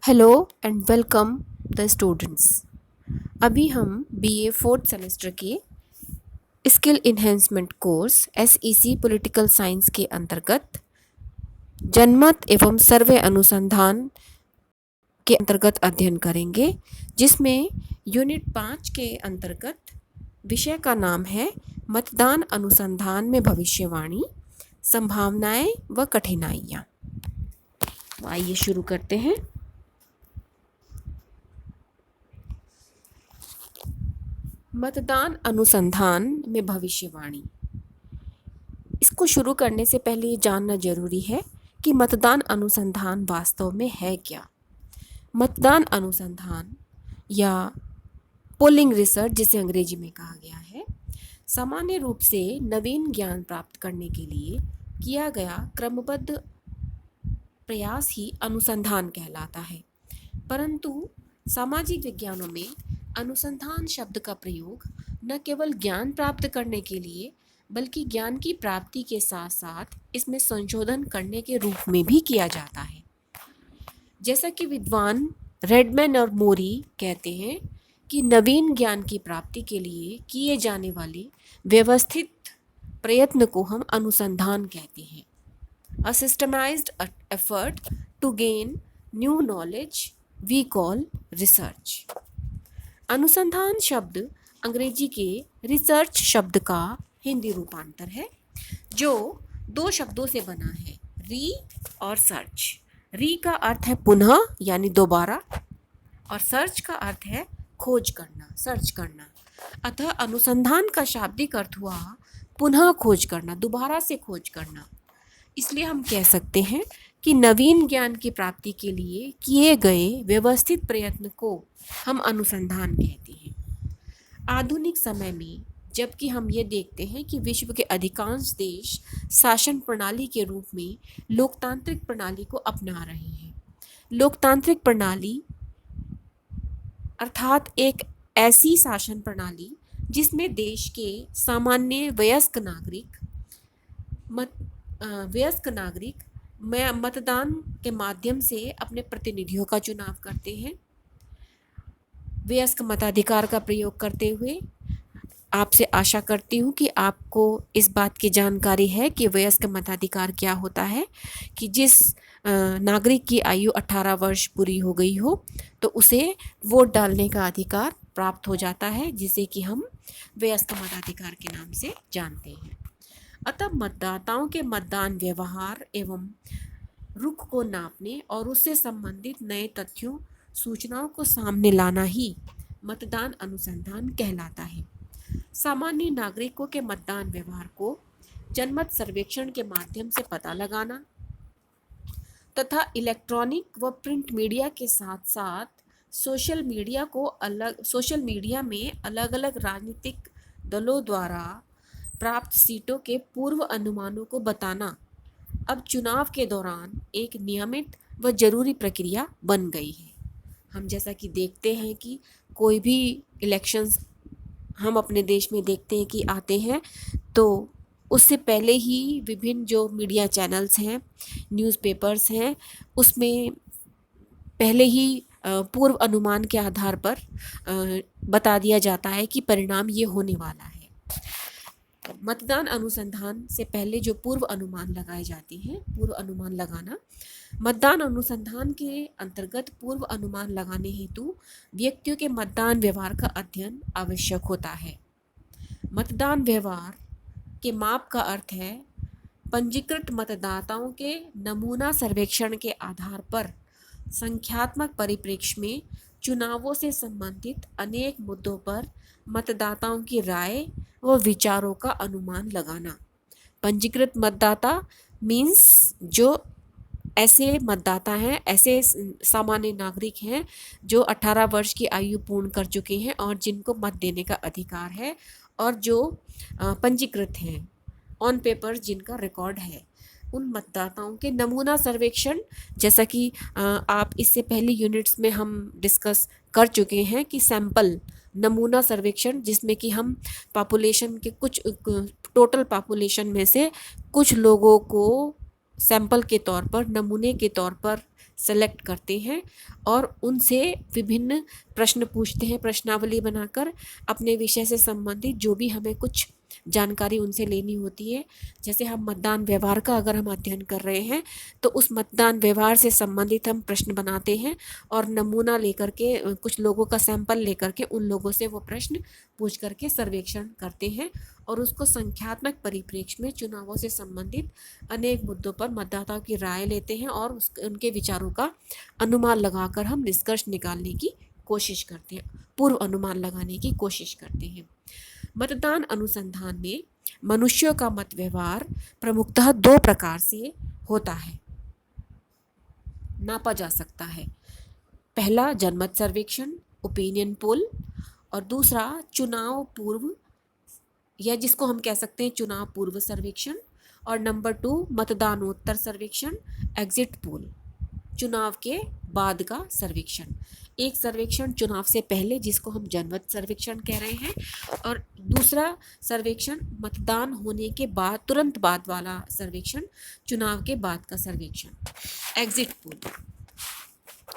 Hello and welcome the students. अभी हम BA fourth semester के skill enhancement course SEC political science के अंतर्गत जनमत एवं सर्वे अनुसंधान के अंतर्गत अध्ययन करेंगे, जिसमें यूनिट 5 के अंतर्गत विषय का नाम है मतदान अनुसंधान में भविष्यवाणी, संभावनाएं व कठिनाइयाँ। तो आइए शुरू करते हैं। मतदान अनुसंधान में भविष्यवाणी। इसको शुरू करने से पहले ये जानना जरूरी है कि मतदान अनुसंधान वास्तव में है क्या। मतदान अनुसंधान या पोलिंग रिसर्च, जिसे अंग्रेजी में कहा गया है, सामान्य रूप से नवीन ज्ञान प्राप्त करने के लिए किया गया क्रमबद्ध प्रयास ही अनुसंधान कहलाता है। परंतु सामाजिक विज्ञानों में अनुसंधान शब्द का प्रयोग न केवल ज्ञान प्राप्त करने के लिए बल्कि ज्ञान की प्राप्ति के साथ साथ इसमें संशोधन करने के रूप में भी किया जाता है। जैसा कि विद्वान रेडमैन और मोरी कहते हैं कि नवीन ज्ञान की प्राप्ति के लिए किए जाने वाले व्यवस्थित प्रयत्न को हम अनुसंधान कहते हैं। A systemized effort to gain new knowledge we call research. अनुसंधान शब्द अंग्रेजी के रिसर्च शब्द का हिंदी रूपांतर है, जो दो शब्दों से बना है, री और सर्च। री का अर्थ है पुनः यानी दोबारा, और सर्च का अर्थ है खोज करना, सर्च करना। अतः अनुसंधान का शाब्दिक अर्थ हुआ पुनः खोज करना, दोबारा से खोज करना। इसलिए हम कह सकते हैं कि नवीन ज्ञान की प्राप्ति के लिए किए गए व्यवस्थित प्रयत्न को हम अनुसंधान कहते हैं। आधुनिक समय में जबकि हम ये देखते हैं कि विश्व के अधिकांश देश शासन प्रणाली के रूप में लोकतांत्रिक प्रणाली को अपना रहे हैं। लोकतांत्रिक प्रणाली अर्थात एक ऐसी शासन प्रणाली जिसमें देश के सामान्य वयस्क नागरिक मतदान के माध्यम से अपने प्रतिनिधियों का चुनाव करते हैं। वयस्क मताधिकार का प्रयोग करते हुए आपसे आशा करती हूँ कि आपको इस बात की जानकारी है कि वयस्क मताधिकार क्या होता है, कि जिस नागरिक की आयु 18 वर्ष पूरी हो गई हो तो उसे वोट डालने का अधिकार प्राप्त हो जाता है, जिसे कि हम वयस्क मताधिकार के नाम से जानते हैं। अतः मतदाताओं के मतदान व्यवहार एवं रुख को नापने और उससे संबंधित नए तथ्यों सूचनाओं को सामने लाना ही मतदान अनुसंधान कहलाता है। सामान्य नागरिकों के मतदान व्यवहार को जनमत सर्वेक्षण के माध्यम से पता लगाना तथा इलेक्ट्रॉनिक व प्रिंट मीडिया के साथ साथ सोशल मीडिया में अलग अलग राजनीतिक दलों द्वारा प्राप्त सीटों के पूर्व अनुमानों को बताना अब चुनाव के दौरान एक नियमित व जरूरी प्रक्रिया बन गई है। हम जैसा कि देखते हैं कि कोई भी इलेक्शंस हम अपने देश में देखते हैं कि आते हैं, तो उससे पहले ही विभिन्न जो मीडिया चैनल्स हैं, न्यूज़पेपर्स हैं, उसमें पहले ही पूर्व अनुमान के आधार पर बता दिया जाता है कि परिणाम ये होने वाला है। मतदान अनुसंधान से पहले जो पूर्व अनुमान लगाए जाते हैं, पूर्व अनुमान लगाना, मतदान अनुसंधान के अंतर्गत पूर्व अनुमान लगाने हेतु व्यक्तियों के मतदान व्यवहार का अध्ययन आवश्यक होता है। मतदान व्यवहार के माप का अर्थ है पंजीकृत मतदाताओं के नमूना सर्वेक्षण के आधार पर संख्यात्मक परिप्रेक्ष्य में चुनावों से संबंधित अनेक मुद्दों पर मतदाताओं की राय व विचारों का अनुमान लगाना। पंजीकृत मतदाता मीन्स जो ऐसे मतदाता हैं, ऐसे सामान्य नागरिक हैं जो 18 वर्ष की आयु पूर्ण कर चुके हैं और जिनको मत देने का अधिकार है, और जो पंजीकृत हैं, ऑन पेपर जिनका रिकॉर्ड है, उन मतदाताओं के नमूना सर्वेक्षण, जैसा कि आप इससे पहले यूनिट्स में हम डिस्कस कर चुके हैं कि सैंपल नमूना सर्वेक्षण, जिसमें कि हम पॉपुलेशन के टोटल पॉपुलेशन में से कुछ लोगों को सैंपल के तौर पर, नमूने के तौर पर सेलेक्ट करते हैं और उनसे विभिन्न प्रश्न पूछते हैं, प्रश्नावली बनाकर अपने विषय से संबंधित जो भी हमें कुछ जानकारी उनसे लेनी होती है। जैसे हम मतदान व्यवहार का अगर हम अध्ययन कर रहे हैं तो उस मतदान व्यवहार से संबंधित हम प्रश्न बनाते हैं और नमूना लेकर के, कुछ लोगों का सैंपल लेकर के उन लोगों से वो प्रश्न पूछ करके सर्वेक्षण करते हैं और उसको संख्यात्मक परिप्रेक्ष्य में चुनावों से संबंधित अनेक मुद्दों पर मतदाताओं की राय लेते हैं और उनके विचारों का अनुमान लगाकर हम निष्कर्ष निकालने की कोशिश करते हैं, पूर्व अनुमान लगाने की कोशिश करते हैं। मतदान अनुसंधान में मनुष्यों का मत व्यवहार प्रमुखतः दो प्रकार से होता है, नापा जा सकता है। पहला जनमत सर्वेक्षण, ओपिनियन पोल, और दूसरा चुनाव पूर्व, या जिसको हम कह सकते हैं चुनाव पूर्व सर्वेक्षण, और नंबर 2 मतदानोत्तर सर्वेक्षण, एग्जिट पोल, चुनाव के बाद का सर्वेक्षण। एक सर्वेक्षण चुनाव से पहले जिसको हम जनमत सर्वेक्षण कह रहे हैं, और दूसरा सर्वेक्षण मतदान होने के बाद, तुरंत बाद वाला सर्वेक्षण, चुनाव के बाद का सर्वेक्षण, exit poll.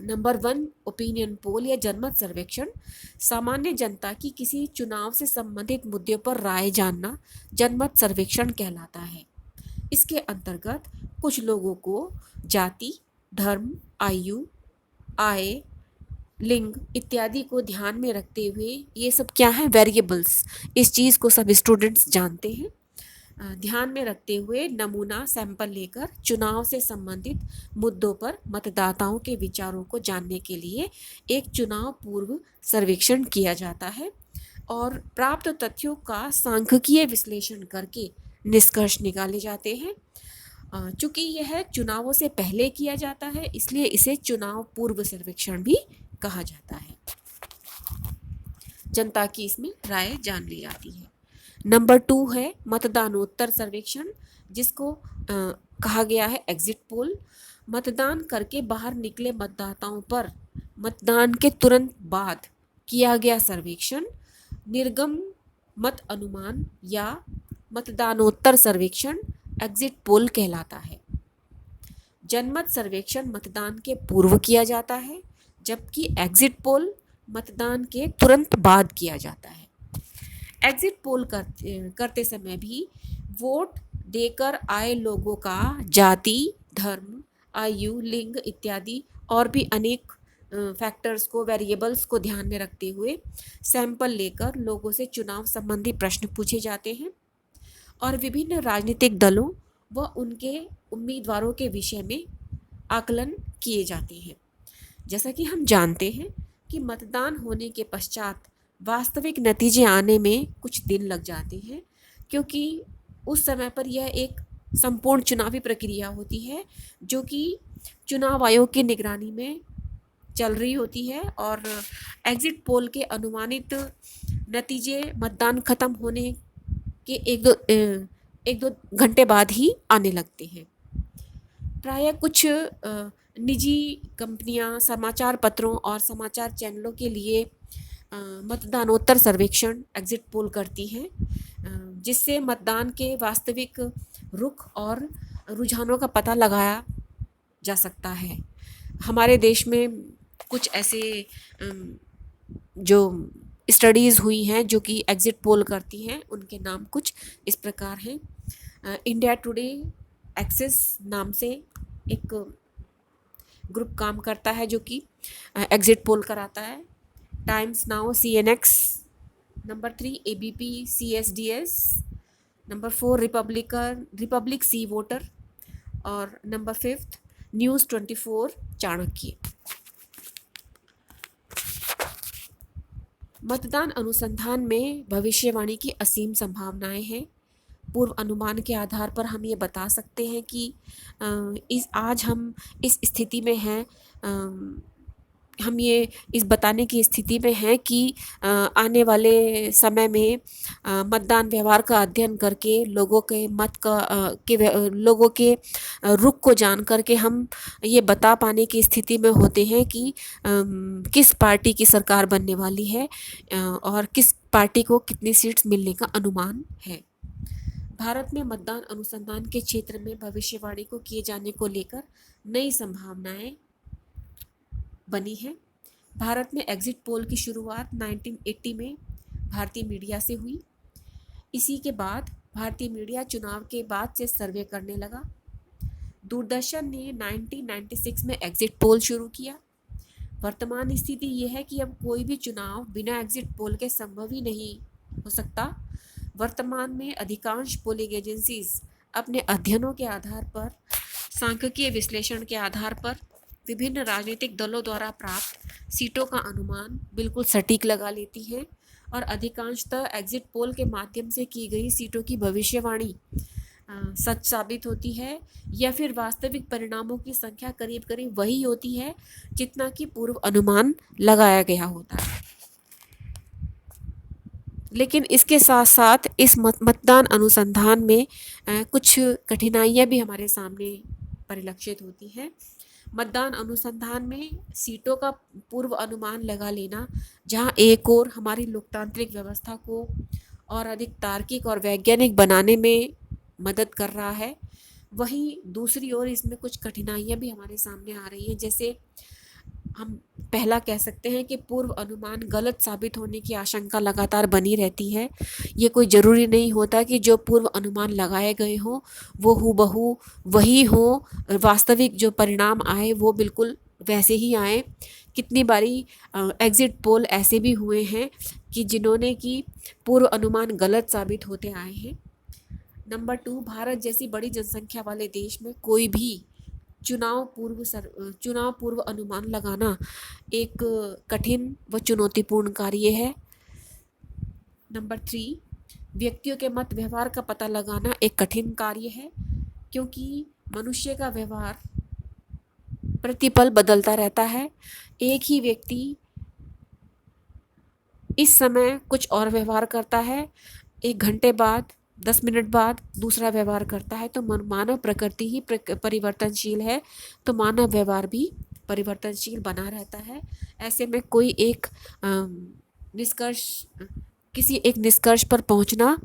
Number 1 opinion poll या जनमत सर्वेक्षण, सामान्य जनता की किसी चुनाव से संबंधित मुद्दे पर राय जानना जनमत सर्वेक्षण कहलाता है। इसके अंतर्गत कुछ लोगों को जाति, धर्म, आयु, आय, लिंग इत्यादि को ध्यान में रखते हुए, ये सब क्या है, वेरिएबल्स, इस चीज़ को सब स्टूडेंट्स जानते हैं, ध्यान में रखते हुए नमूना सैंपल लेकर चुनाव से संबंधित मुद्दों पर मतदाताओं के विचारों को जानने के लिए एक चुनाव पूर्व सर्वेक्षण किया जाता है और प्राप्त तथ्यों का सांख्यिकीय विश्लेषण करके निष्कर्ष निकाले जाते हैं। चूँकि यह चुनावों से पहले किया जाता है इसलिए इसे चुनाव पूर्व सर्वेक्षण भी कहा जाता है। जनता की इसमें राय जान ली जाती है। नंबर 2 है मतदानोत्तर सर्वेक्षण, जिसको कहा गया है एग्जिट पोल। मतदान करके बाहर निकले मतदाताओं पर मतदान के तुरंत बाद किया गया सर्वेक्षण निर्गम मत अनुमान या मतदानोत्तर सर्वेक्षण, एग्जिट पोल कहलाता है। जनमत सर्वेक्षण मतदान के पूर्व किया जाता है, जबकि एग्जिट पोल मतदान के तुरंत बाद किया जाता है। एग्जिट पोल करते समय भी वोट देकर आए लोगों का जाति, धर्म, आयु, लिंग इत्यादि और भी अनेक फैक्टर्स को, वेरिएबल्स को ध्यान में रखते हुए सैंपल लेकर लोगों से चुनाव संबंधी प्रश्न पूछे जाते हैं और विभिन्न राजनीतिक दलों व उनके उम्मीदवारों के विषय में आकलन किए जाते हैं। जैसा कि हम जानते हैं कि मतदान होने के पश्चात वास्तविक नतीजे आने में कुछ दिन लग जाते हैं, क्योंकि उस समय पर यह एक संपूर्ण चुनावी प्रक्रिया होती है जो कि चुनाव आयोग की निगरानी में चल रही होती है और एग्जिट पोल के अनुमानित नतीजे मतदान खत्म होने के एक दो घंटे बाद ही आने लगते हैं। प्रायः कुछ निजी कंपनियां समाचार पत्रों और समाचार चैनलों के लिए मतदानोत्तर सर्वेक्षण एग्जिट पोल करती हैं, जिससे मतदान के वास्तविक रुख और रुझानों का पता लगाया जा सकता है। हमारे देश में कुछ ऐसे जो स्टडीज़ हुई हैं जो कि एग्जिट पोल करती हैं, उनके नाम कुछ इस प्रकार हैं। इंडिया टुडे एक्सेस नाम से एक ग्रुप काम करता है जो कि एग्जिट पोल कराता है। Times Now CNX, number 3 ABP CSDS, number 4 Republic C voter और नंबर 5 न्यूज़ 24 चाणक्य। मतदान अनुसंधान में भविष्यवाणी की असीम संभावनाएं हैं। पूर्व अनुमान के आधार पर हम ये बता सकते हैं कि आज हम इस स्थिति में हैं, हम ये इस बताने की स्थिति में हैं कि आने वाले समय में मतदान व्यवहार का अध्ययन करके लोगों के मत का लोगों के रुख को जान करके हम ये बता पाने की स्थिति में होते हैं कि किस पार्टी की सरकार बनने वाली है और किस पार्टी को कितनी सीट्स मिलने का अनुमान है। भारत में मतदान अनुसंधान के क्षेत्र में भविष्यवाणी को किए जाने को लेकर नई संभावनाएं बनी हैं। भारत में एग्जिट पोल की शुरुआत 1980 में भारतीय मीडिया से हुई। इसी के बाद भारतीय मीडिया चुनाव के बाद से सर्वे करने लगा। दूरदर्शन ने 1996 में एग्जिट पोल शुरू किया। वर्तमान स्थिति यह है कि अब कोई भी चुनाव बिना एग्जिट पोल के संभव ही नहीं हो सकता। वर्तमान में अधिकांश पोलिंग एजेंसीज अपने अध्ययनों के आधार पर, सांख्यिकीय विश्लेषण के आधार पर विभिन्न राजनीतिक दलों द्वारा प्राप्त सीटों का अनुमान बिल्कुल सटीक लगा लेती हैं और अधिकांशतः एग्जिट पोल के माध्यम से की गई सीटों की भविष्यवाणी सच साबित होती है या फिर वास्तविक परिणामों की संख्या करीब करीब वही होती है जितना कि पूर्व अनुमान लगाया गया होता है। लेकिन इसके साथ साथ इस मतदान अनुसंधान में कुछ कठिनाइयाँ भी हमारे सामने परिलक्षित होती हैं। मतदान अनुसंधान में सीटों का पूर्व अनुमान लगा लेना, जहां एक ओर हमारी लोकतांत्रिक व्यवस्था को और अधिक तार्किक और वैज्ञानिक बनाने में मदद कर रहा है, वहीं दूसरी ओर इसमें कुछ कठिनाइयाँ भी हमारे सामने आ रही हैं। जैसे हम पहला कह सकते हैं कि पूर्व अनुमान गलत साबित होने की आशंका लगातार बनी रहती है। ये कोई ज़रूरी नहीं होता कि जो पूर्व अनुमान लगाए गए हों वो हूबहू वही हो, वास्तविक जो परिणाम आए वो बिल्कुल वैसे ही आए। कितनी बारी एग्जिट पोल ऐसे भी हुए हैं कि जिन्होंने कि पूर्व अनुमान गलत साबित होते आए हैं। नंबर 2, भारत जैसी बड़ी जनसंख्या वाले देश में कोई भी चुनाव पूर्व अनुमान लगाना एक कठिन व चुनौतीपूर्ण कार्य है। नंबर 3, व्यक्तियों के मत व्यवहार का पता लगाना एक कठिन कार्य है, क्योंकि मनुष्य का व्यवहार प्रतिपल बदलता रहता है। एक ही व्यक्ति इस समय कुछ और व्यवहार करता है, 1 घंटे बाद, 10 मिनट बाद दूसरा व्यवहार करता है। तो मानव प्रकृति ही परिवर्तनशील है, तो मानव व्यवहार भी परिवर्तनशील बना रहता है। ऐसे में कोई एक किसी एक निष्कर्ष पर पहुंचना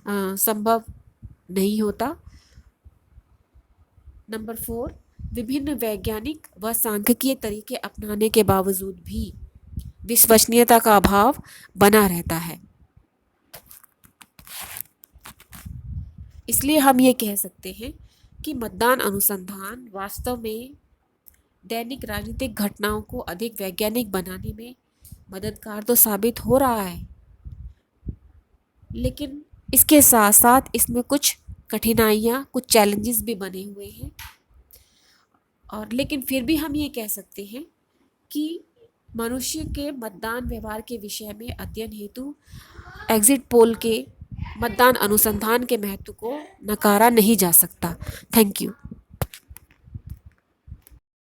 संभव नहीं होता। नंबर 4, विभिन्न वैज्ञानिक व सांख्यिकीय तरीके अपनाने के बावजूद भी विश्वसनीयता का अभाव बना रहता है। इसलिए हम ये कह सकते हैं कि मतदान अनुसंधान वास्तव में दैनिक राजनीतिक घटनाओं को अधिक वैज्ञानिक बनाने में मददगार तो साबित हो रहा है, लेकिन इसके साथ साथ इसमें कुछ कठिनाइयाँ, कुछ चैलेंजेस भी बने हुए हैं। और लेकिन फिर भी हम ये कह सकते हैं कि मनुष्य के मतदान व्यवहार के विषय में अध्ययन हेतु एग्जिट पोल के मतदान अनुसंधान के महत्व को नकारा नहीं जा सकता। Thank you.